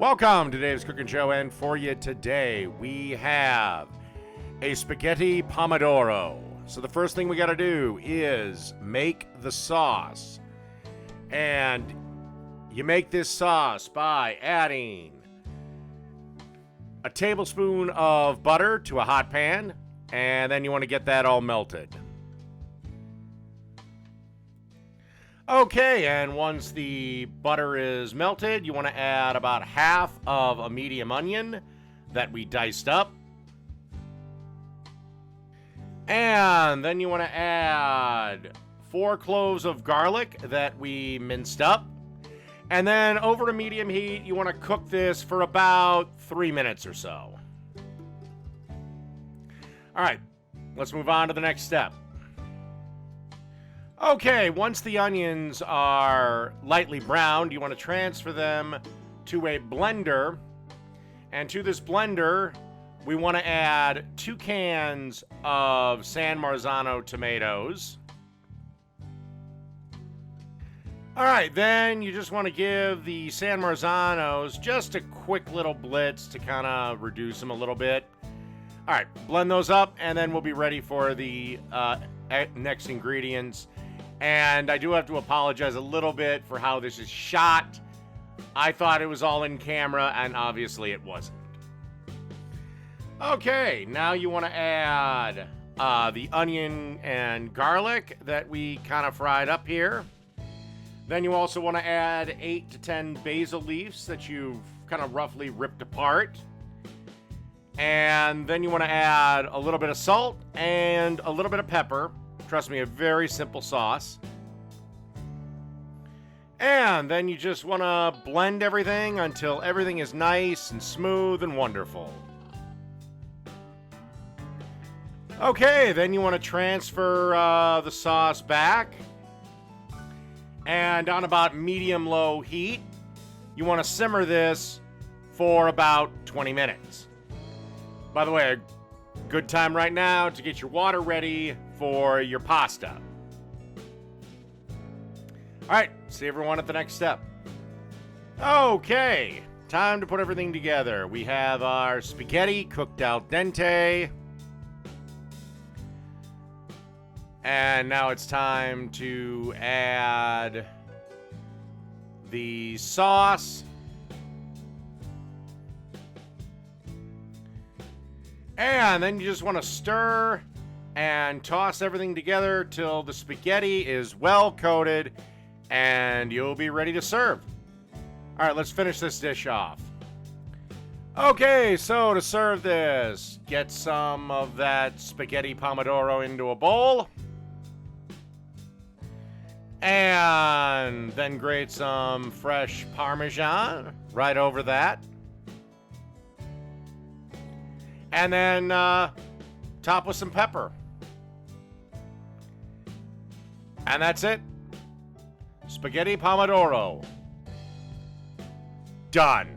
Welcome to Dave's Cooking Show, and for you today we have a spaghetti pomodoro. So the first thing we got to do is make the sauce. And you make this sauce by adding a tablespoon of butter to a hot pan, and then you want to get that all melted. Okay, and once the butter is melted, you want to add about half of a medium onion that we diced up. And then you want to add 4 cloves of garlic that we minced up. And then over to medium heat, you want to cook this for about 3 minutes or so. All right, let's move on to the next step. Okay, once the onions are lightly browned, you want to transfer them to a blender. And to this blender, we want to add 2 cans of San Marzano tomatoes. All right, then you just want to give the San Marzanos just a quick little blitz to kind of reduce them a little bit. All right, blend those up, and then we'll be ready for the next ingredients. And I do have to apologize a little bit for how this is shot. I thought it was all in camera, and obviously it wasn't. Okay, now you want to add the onion and garlic that we kind of fried up here. Then you also want to add 8 to 10 basil leaves that you've kind of roughly ripped apart. And then you want to add a little bit of salt and a little bit of pepper. Trust me, a very simple sauce. And then you just want to blend everything until everything is nice and smooth and wonderful. Okay, then you want to transfer the sauce back. And on about medium-low heat, you want to simmer this for about 20 minutes. By the way, a good time right now to get your water ready for your pasta. All right, see everyone at the next step. Okay, time to put everything together. We have our spaghetti cooked al dente. And now it's time to add the sauce. And then you just want to stir and toss everything together till the spaghetti is well coated and you'll be ready to serve. All right, let's finish this dish off. Okay, so to serve this, get some of that spaghetti pomodoro into a bowl. And then grate some fresh Parmesan right over that. And then top with some pepper. And that's it. Spaghetti Pomodoro. Done.